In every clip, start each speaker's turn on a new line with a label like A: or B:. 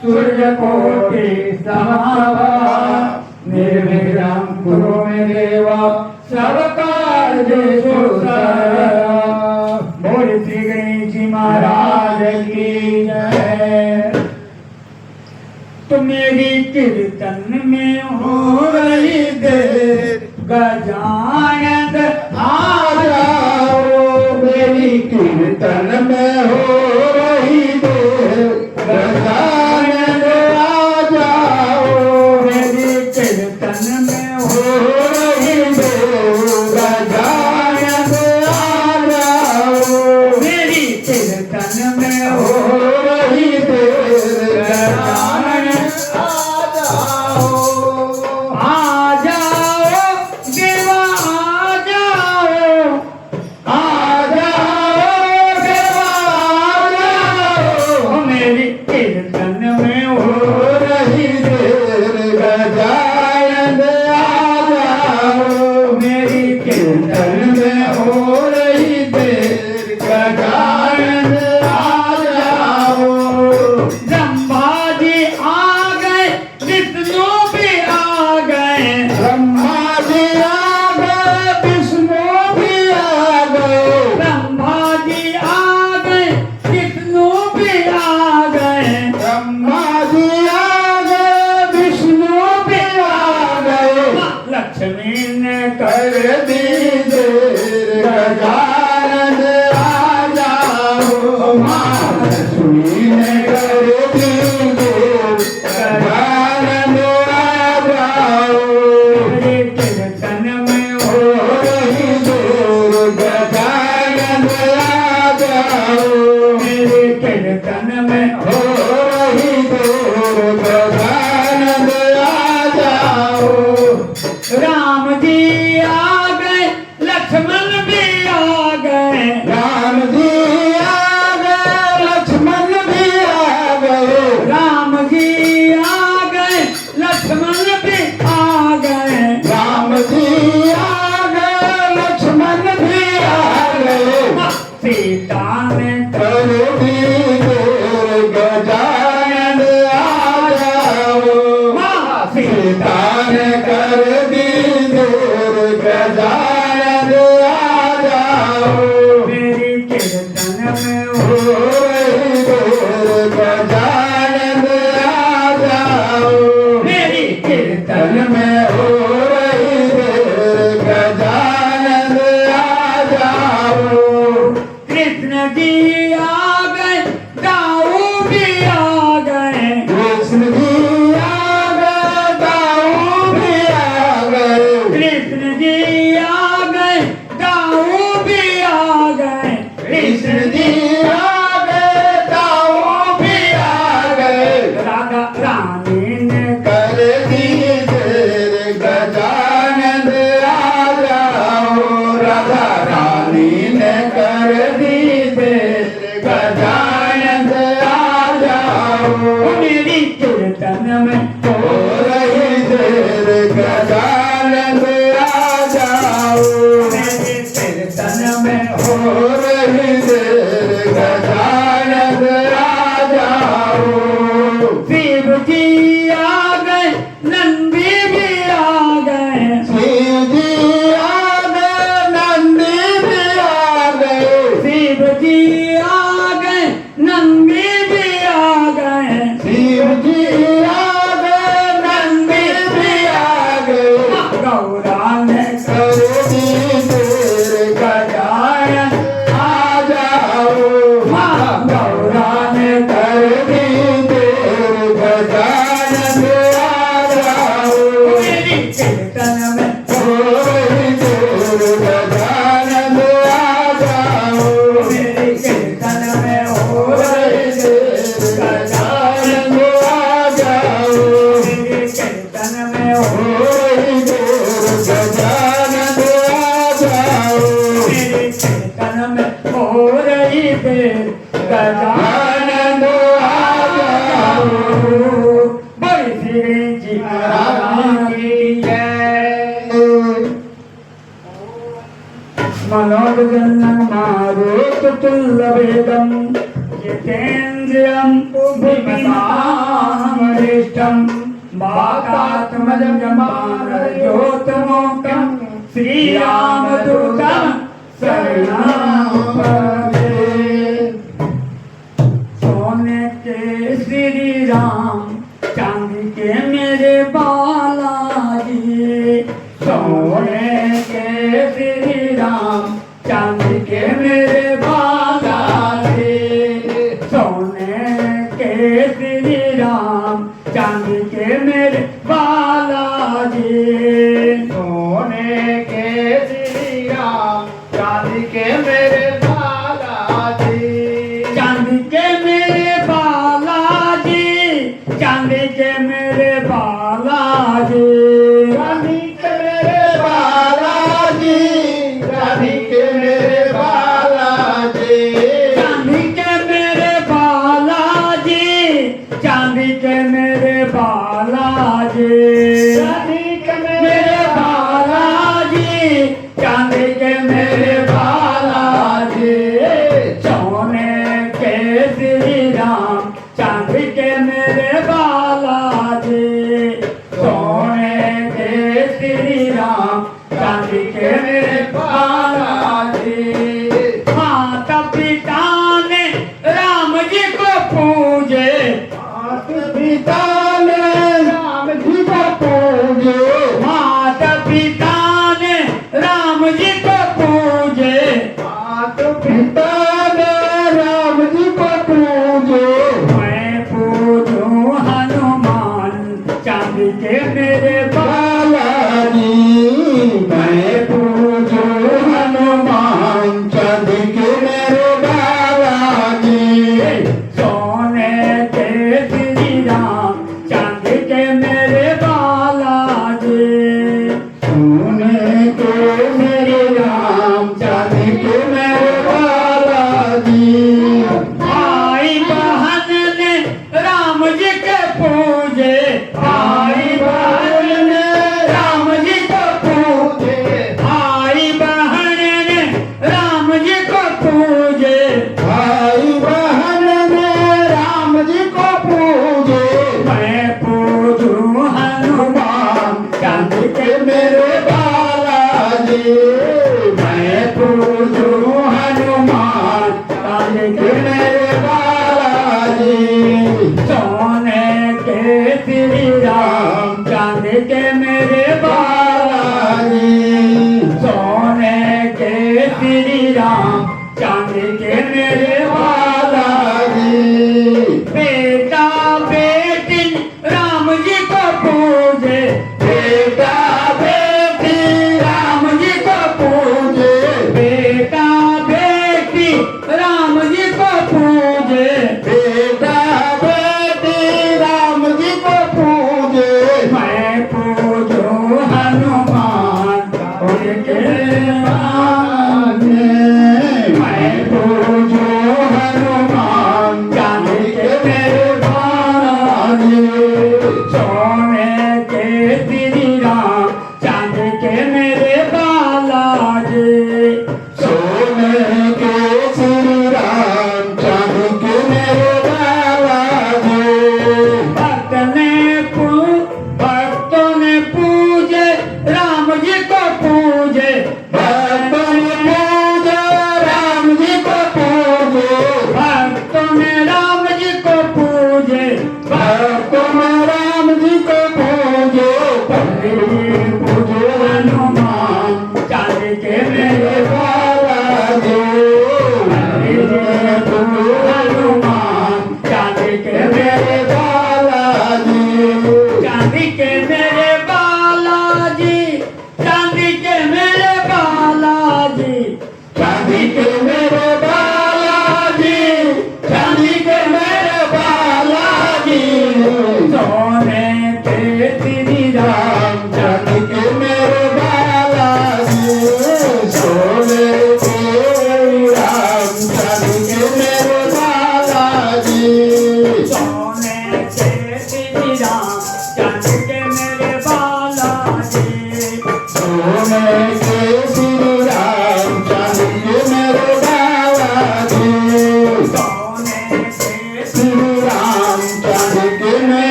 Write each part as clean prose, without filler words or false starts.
A: सूर्यकोटि समप्रभा निर्विघ्नं कुरु मे देव सब कार्येषु सर्वदा। बोल श्री गणेश जी महाराज की जय। तो मेरी कीर्तन में हो रही देर गजानन आ जाओ। मेरी कीर्तन में हो रही देर गजानन आ जाओ। मेरी कीर्तन में हो रही देर गजानन आ जाओ। मेरी कीर्तन में हो रही देर गजानन मनोजन्म मारुतुल्लभेदं जितेन्द्रियं भीमसामरिष्टं वातात्मजमानज्योतमोकं श्रीरामदूतं शरणं प्रपद्ये। सोने के श्री राम चांदी के मेरे बालाजी, सोने के श्री राम चांदी के मेरे बालाजी, सोने के श्री राम चांदी के मेरे बालाजी,
B: सोने के श्री राम चांदी के मेरे बालाजी,
A: चांदी के मेरे बालाजी, चांदी के मेरे बालाजी,
B: चांदी के मेरे बालाजी, चांदी के मेरे बालाजी,
A: चांदी के मेरे बालाजी, चांदी के मेरे बालाजी,
B: चांदी के
A: मेरे बालाजी, चांदी के मेरे बालाजी, सोने के श्री राम चांदी के मेरे बालाजी, सोने के श्री राम चांदी के मेरे बालाजी। माता पिता ने राम जी को पूजे,
B: माता पिता ने राम जी को पूजे,
A: माता पिता ने राम जी को पूजे,
B: माता पिता ने राम जी को पूजे,
A: मैं पूजूं हनुमान चांदी के मेरे
B: बालाजी, मैं पूजूं हनुमान चांदी के मेरे बालाजी,
A: सोने के श्री राम चांदी के मेरे बालाजी,
B: सोने के मेरे राम चांदी के मेरे बालाजी,
A: भाई बहन ने राम जी के पूजे, भाई बहन ने राम जी को पूजे, भाई बहन ने राम जी को पूजे,
B: भाई बहन ने राम जी को पूजे,
A: मैं पूजूं हनुमान चांदी के
B: मेरे बालाजी, मैं पूजूं हनुमान
A: चांदी
B: के
A: के
B: मेरे बालाजी,
A: सोने के श्री राम चांदी के मेरे बालाजी, सोने के श्री राम चांदी के मेरे बालाजी, बेटा बेटी राम जी को पूजे,
B: बेटा बेटी
A: राम जी को
B: पूजे,
A: बेटा बेटी राम जी को पूजे,
B: बेटा बेटी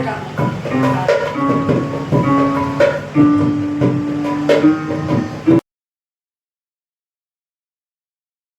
A: का